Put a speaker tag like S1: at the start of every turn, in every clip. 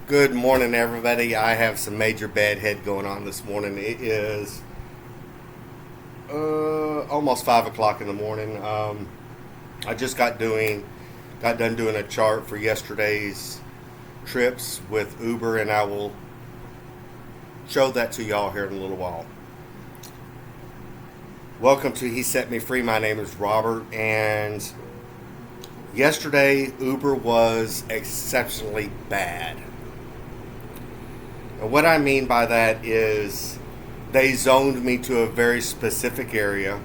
S1: Good morning, everybody. I have some major bad head going on this morning. It is almost 5 o'clock in the morning. I just got done doing a chart for yesterday's trips with Uber, and I will show that to y'all here in a little while. Welcome to He Set Me Free. My name is Robert, and yesterday Uber was exceptionally bad. And what I mean by that is they zoned me to a very specific area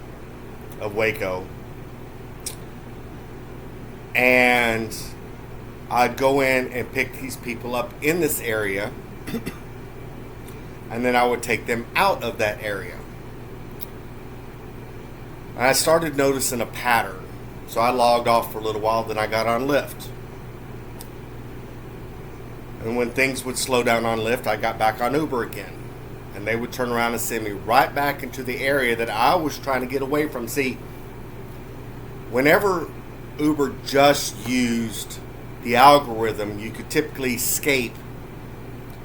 S1: of Waco. And I'd go in and pick these people up in this area. And then I would take them out of that area. And I started noticing a pattern. So I logged off for a little while, then I got on Lyft. And when things would slow down on Lyft, I got back on Uber again. And they would turn around and send me right back into the area that I was trying to get away from. See, whenever Uber just used the algorithm, you could typically escape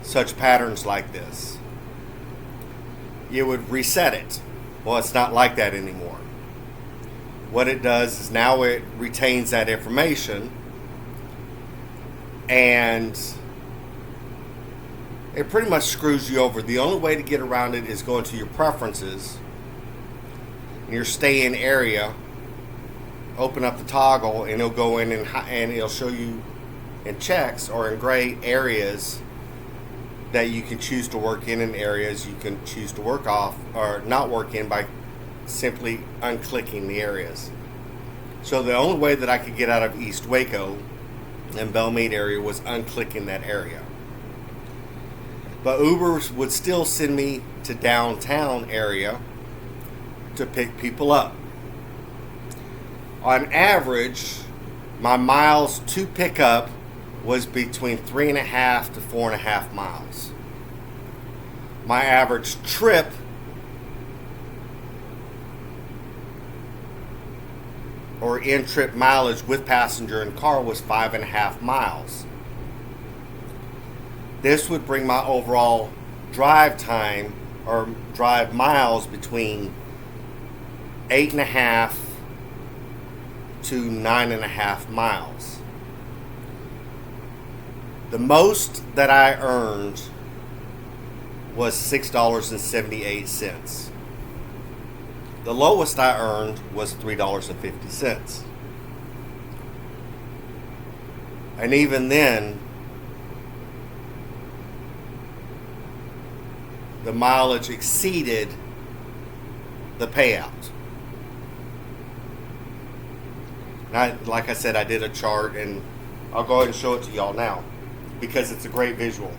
S1: such patterns like this. You would reset it. Well, it's not like that anymore. What it does is now it retains that information, and it pretty much screws you over. The only way to get around it is going to your preferences, your stay in area, open up the toggle, and it'll go in and it'll show you in checks or in gray areas that you can choose to work in, and areas you can choose to work off or not work in by simply unclicking the areas. So the only way that I could get out of East Waco and Belmead area was unclicking that area. But Uber would still send me to downtown area to pick people up. On average, my miles to pick up was between 3.5 to 4.5 miles. My average trip or in-trip mileage with passenger and car was 5.5 miles. This would bring my overall drive time or drive miles between 8.5 to 9.5 miles. The most that I earned was $6.78. The lowest I earned was $3.50. And even then, the mileage exceeded the payout. And like I said, I did a chart, and I'll go ahead and show it to y'all now because it's a great visual.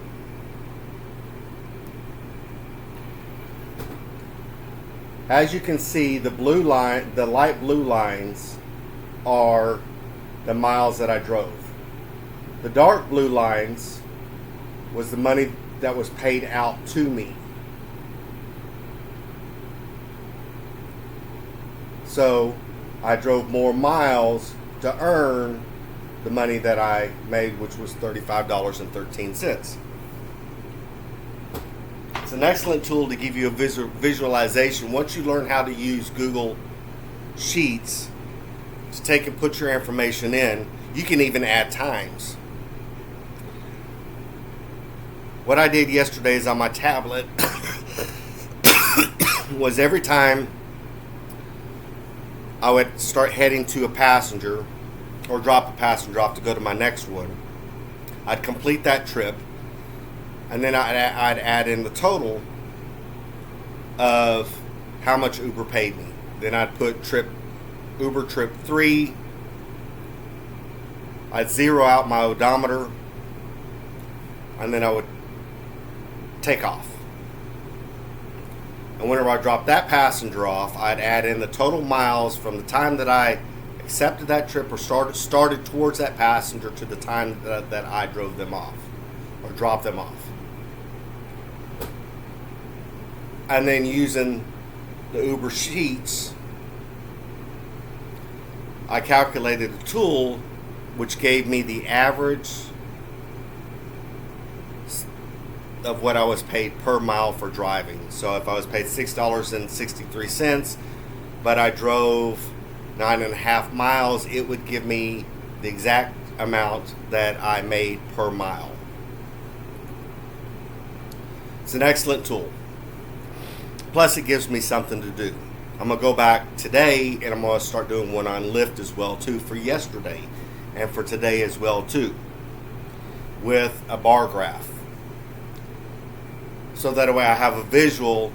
S1: As you can see, the light blue lines are the miles that I drove. The dark blue lines was the money that was paid out to me. So I drove more miles to earn the money that I made, which was $35.13. It's an excellent tool to give you a visualization. Once you learn how to use Google Sheets to take and put your information in, you can even add times. What I did yesterday is on my tablet was every time I would start heading to a passenger or drop a passenger off to go to my next one, I'd complete that trip, and then I'd add in the total of how much Uber paid me. Then I'd put Uber trip 3. I'd zero out my odometer, and then I would take off. And whenever I dropped that passenger off, I'd add in the total miles from the time that I accepted that trip or started towards that passenger to the time that I drove them off or dropped them off. And then using the Uber Sheets, I calculated a tool which gave me the average of what I was paid per mile for driving. So if I was paid $6.63, but I drove 9.5 miles, it would give me the exact amount that I made per mile. It's an excellent tool. Plus, it gives me something to do. I'm going to go back today and I'm going to start doing one on Lyft as well too, for yesterday and for today as well too, with a bar graph. So that way I have a visual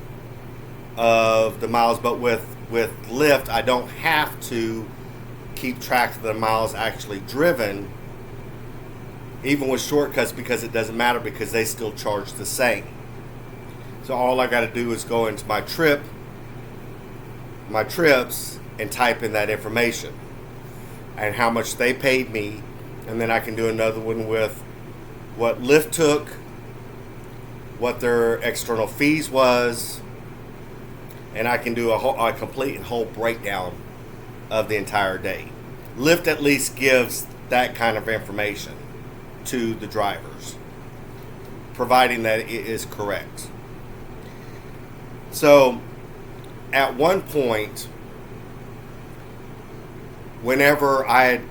S1: of the miles, but with Lyft, I don't have to keep track of the miles actually driven, even with shortcuts, because it doesn't matter, because they still charge the same. So all I got to do is go into my trips, and type in that information and how much they paid me, and then I can do another one with what Lyft took, what their external fees was, and I can do a complete and whole breakdown of the entire day. Lyft at least gives that kind of information to the drivers, providing that it is correct. So at one point, whenever I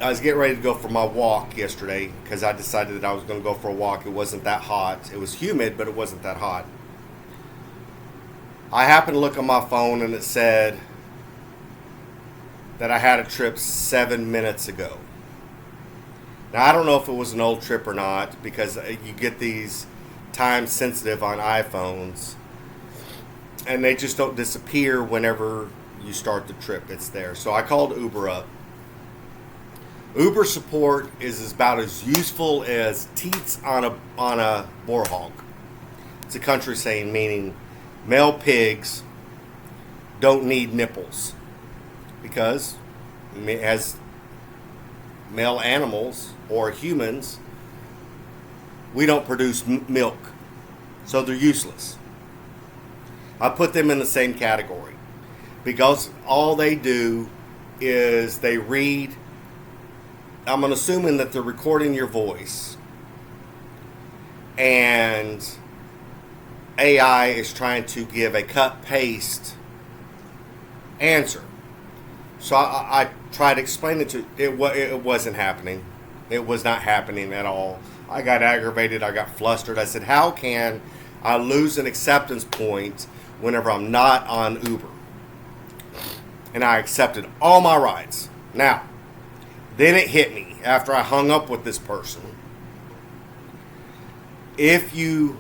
S1: was getting ready to go for my walk yesterday, because I decided that I was going to go for a walk. It wasn't that hot. It was humid, but it wasn't that hot. I happened to look on my phone and it said that I had a trip 7 minutes ago. Now, I don't know if it was an old trip or not, because you get these time sensitive on iPhones, and they just don't disappear whenever you start the trip. It's there. So I called Uber up. Uber support is about as useful as teats on a boar hog. It's a country saying, meaning male pigs don't need nipples, because as male animals or humans, we don't produce milk, so they're useless. I put them in the same category, because all they do is they read. I'm assuming that they're recording your voice, and AI is trying to give a cut-paste answer. So I tried to explain it to it. It wasn't happening. It was not happening at all. I got aggravated. I got flustered. I said, how can I lose an acceptance point whenever I'm not on Uber? And I accepted all my rides. Now, then it hit me after I hung up with this person. If you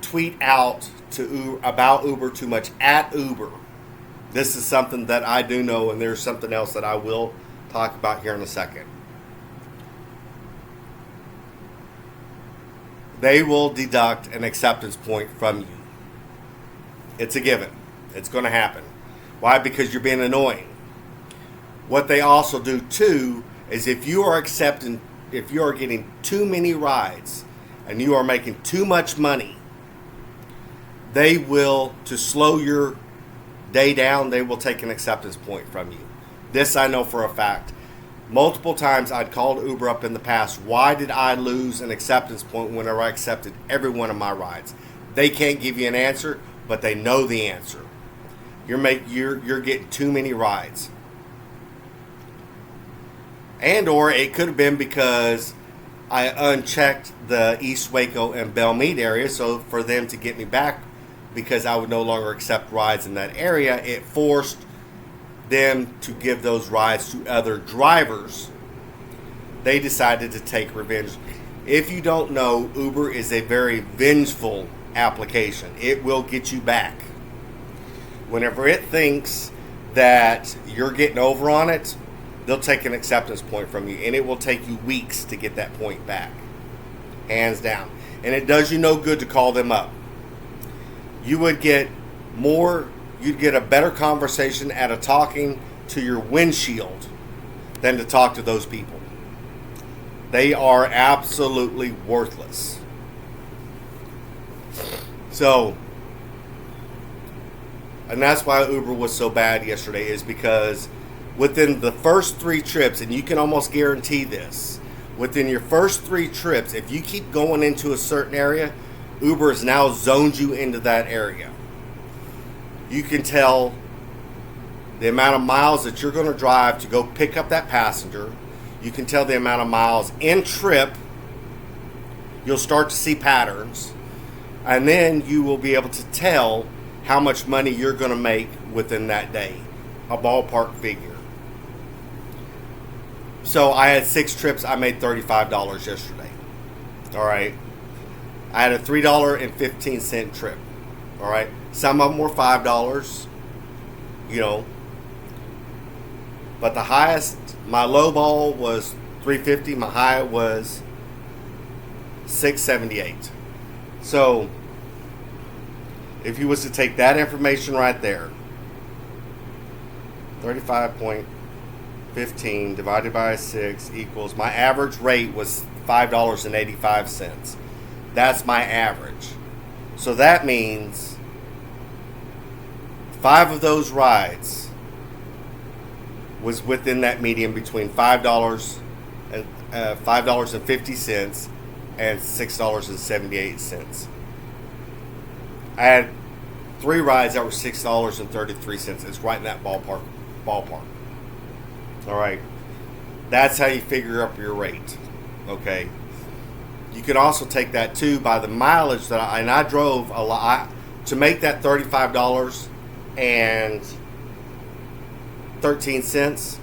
S1: tweet out to about Uber too much at Uber, this is something that I do know, and there's something else that I will talk about here in a second. They will deduct an acceptance point from you. It's a given. It's going to happen. Why? Because you're being annoying. What they also do too is if you are getting too many rides and you are making too much money, they will, to slow your day down, they will take an acceptance point from you. This I know for a fact. Multiple times I'd called Uber up in the past. Why did I lose an acceptance point whenever I accepted every one of my rides? They can't give you an answer, but they know the answer. You're getting too many rides. And or it could have been because I unchecked the East Waco and Belmead area, so for them to get me back, because I would no longer accept rides in that area, it forced them to give those rides to other drivers. They decided to take revenge. If you don't know, Uber is a very vengeful application. It will get you back. Whenever it thinks that you're getting over on it, they'll take an acceptance point from you, and it will take you weeks to get that point back. Hands down. And it does you no good to call them up. You'd get a better conversation out of talking to your windshield than to talk to those people. They are absolutely worthless. So, and that's why Uber was so bad yesterday, is because within the first 3 trips, and you can almost guarantee this, Within your first 3 trips, if you keep going into a certain area, Uber has now zoned you into that area. You can tell the amount of miles that you're going to drive to go pick up that passenger. You can tell the amount of miles in trip. You'll start to see patterns. And then you will be able to tell how much money you're going to make within that day. A ballpark figure. So I had 6 trips. I made $35 yesterday. All right. I had a $3.15 trip. All right. Some of them were $5. You know. But the highest, my low ball was $3.50. My high was $6.78. So if you was to take that information right there, 35.15 divided by 6 equals, my average rate was $5.85. That's my average. So that means 5 of those rides was within that median between $5 and $5.50 and $6.78. I had 3 rides that were $6.33. It's right in that ballpark. All right. That's how you figure up your rate. Okay. You can also take that too by the mileage that I drove a lot to make that $35.13.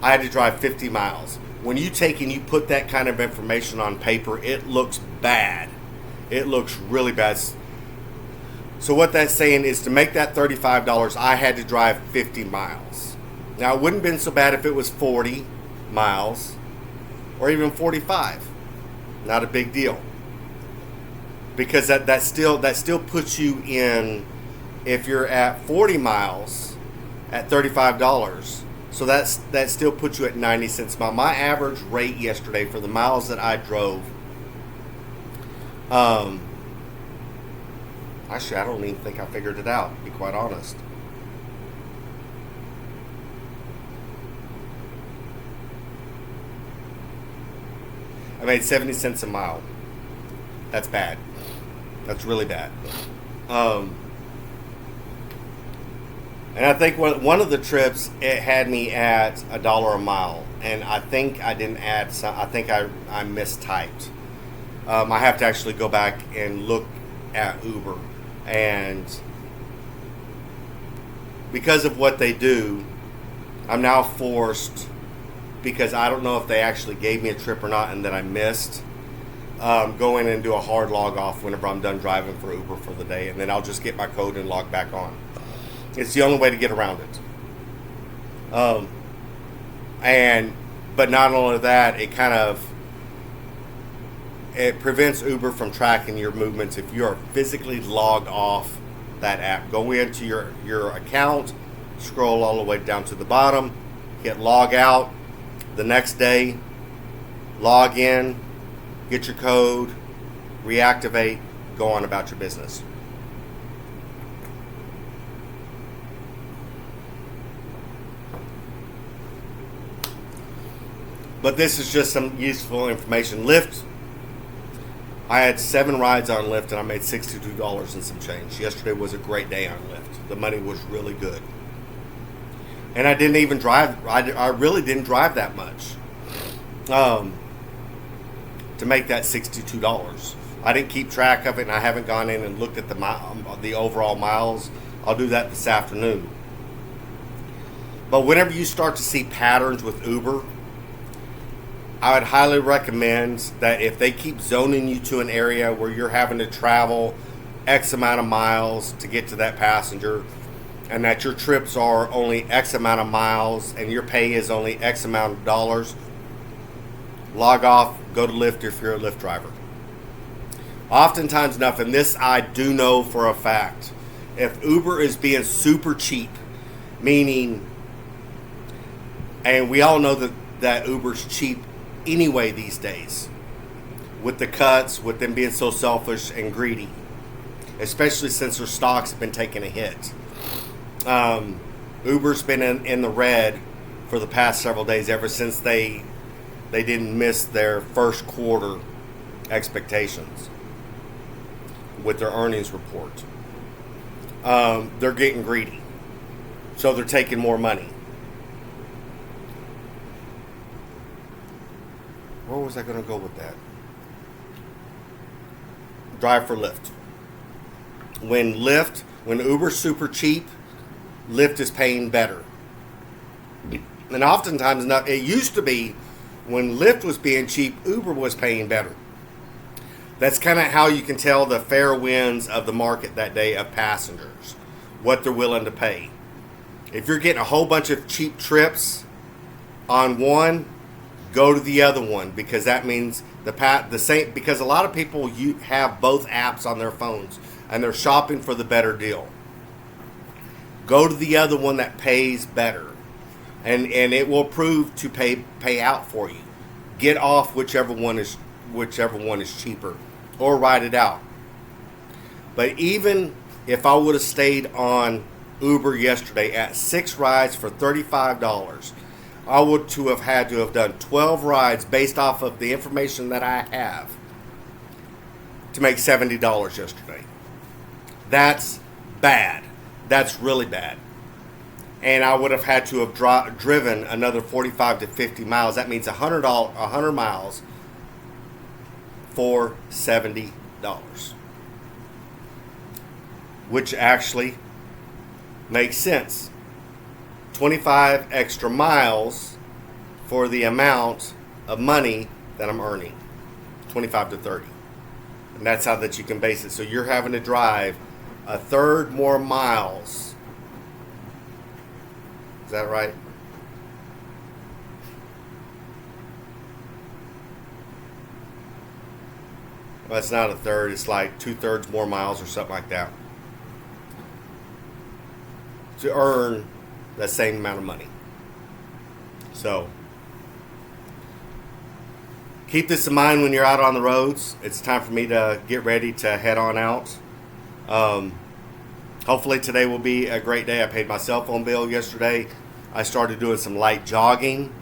S1: I had to drive 50 miles. When you take and you put that kind of information on paper, it looks bad. It looks really bad. So what that's saying is to make that $35, I had to drive 50 miles. Now, it wouldn't have been so bad if it was 40 miles or even 45. Not a big deal. Because that still puts you in, if you're at 40 miles at $35, so that still puts you at 90 cents a mile. My average rate yesterday for the miles that I drove, actually, I don't even think I figured it out, to be quite honest. I made 70 cents a mile. That's bad. That's really bad. And I think one of the trips, it had me at $1 a mile. And I think I didn't add some. I think I mistyped. I have to actually go back and look at Uber. And because of what they do, I'm now forced, because I don't know if they actually gave me a trip or not and that I missed, go in and do a hard log off whenever I'm done driving for Uber for the day, and then I'll just get my code and log back on. It's the only way to get around it. But not only that, it prevents Uber from tracking your movements if you are physically logged off that app. Go into your account, scroll all the way down to the bottom, hit log out. The next day, log in, get your code, reactivate, go on about your business. But this is just some useful information. Lyft, I had 7 rides on Lyft and I made $62 and some change. Yesterday was a great day on Lyft. The money was really good. And I didn't even drive. I really didn't drive that much to make that $62. I didn't keep track of it, and I haven't gone in and looked at the overall miles. I'll do that this afternoon. But whenever you start to see patterns with Uber, I would highly recommend that if they keep zoning you to an area where you're having to travel X amount of miles to get to that passenger, and that your trips are only X amount of miles and your pay is only X amount of dollars, log off, go to Lyft if you're a Lyft driver. Oftentimes enough, and this I do know for a fact, if Uber is being super cheap, meaning, and we all know that Uber's cheap anyway these days, with the cuts, with them being so selfish and greedy, especially since their stocks have been taking a hit. Uber's been in the red for the past several days, ever since they they didn't miss their first quarter expectations with their earnings report. They're getting greedy, so they're taking more money. Where was I going to go with that? Drive for Lyft. When Uber's super cheap, Lyft is paying better. And oftentimes, it used to be when Lyft was being cheap, Uber was paying better. That's kind of how you can tell the fair winds of the market that day of passengers, what they're willing to pay. If you're getting a whole bunch of cheap trips on one, go to the other one, because that means the same. Because a lot of people have both apps on their phones and they're shopping for the better deal. Go to the other one that pays better, and it will prove to pay out for you. Get off whichever one is cheaper, or ride it out. But even if I would have stayed on Uber yesterday at 6 rides for $35, I would have had to have done 12 rides based off of the information that I have to make $70 yesterday. That's bad. That's really bad. And I would have had to have driven another 45 to 50 miles. That means 100 miles for $70, which actually makes sense. 25 extra miles for the amount of money that I'm earning, 25 to 30. And that's how that you can base it. So you're having to drive a third more miles. Is that right? Well, it's not a third. It's like 2/3 more miles or something like that to earn that same amount of money. So keep this in mind when you're out on the roads. It's time for me to get ready to head on out. Hopefully today will be a great day. I paid my cell phone bill yesterday. I started doing some light jogging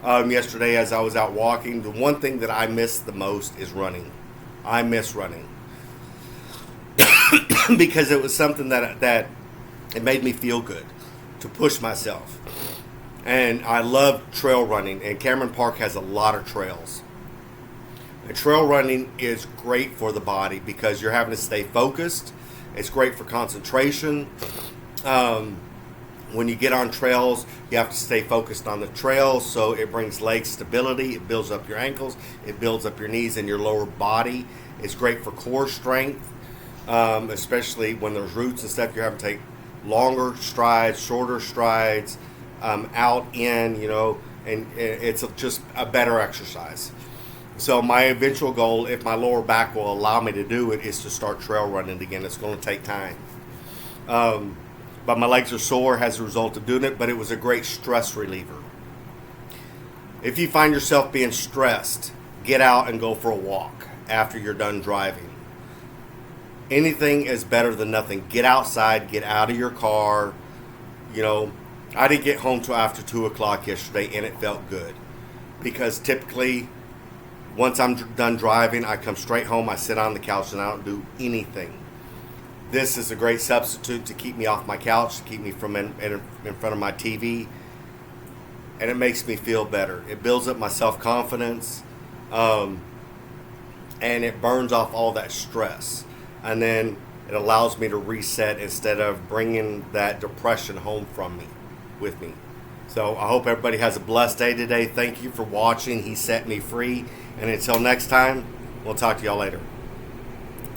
S1: yesterday as I was out walking. The one thing that I miss the most is running. I miss running because it was something that it made me feel good to push myself. And I love trail running, and Cameron Park has a lot of trails. And trail running is great for the body because you're having to stay focused. It's great for concentration. When you get on trails, you have to stay focused on the trail, so it brings leg stability. It builds up your ankles. It builds up your knees and your lower body. It's great for core strength, especially when there's roots and stuff. You're having to take longer strides, shorter strides, out, in, and it's just a better exercise. So my eventual goal, if my lower back will allow me to do it, is to start trail running again. It's going to take time. But my legs are sore as a result of doing it, but it was a great stress reliever. If you find yourself being stressed, get out and go for a walk after you're done driving. Anything is better than nothing. Get outside, get out of your car. I didn't get home till after 2 o'clock yesterday, and it felt good. Because typically, once I'm done driving, I come straight home, I sit on the couch, and I don't do anything. This is a great substitute to keep me off my couch, to keep me from in front of my TV, and it makes me feel better. It builds up my self-confidence, and it burns off all that stress. And then it allows me to reset instead of bringing that depression home with me. So I hope everybody has a blessed day today. Thank you for watching. He set me free. And until next time, we'll talk to y'all later.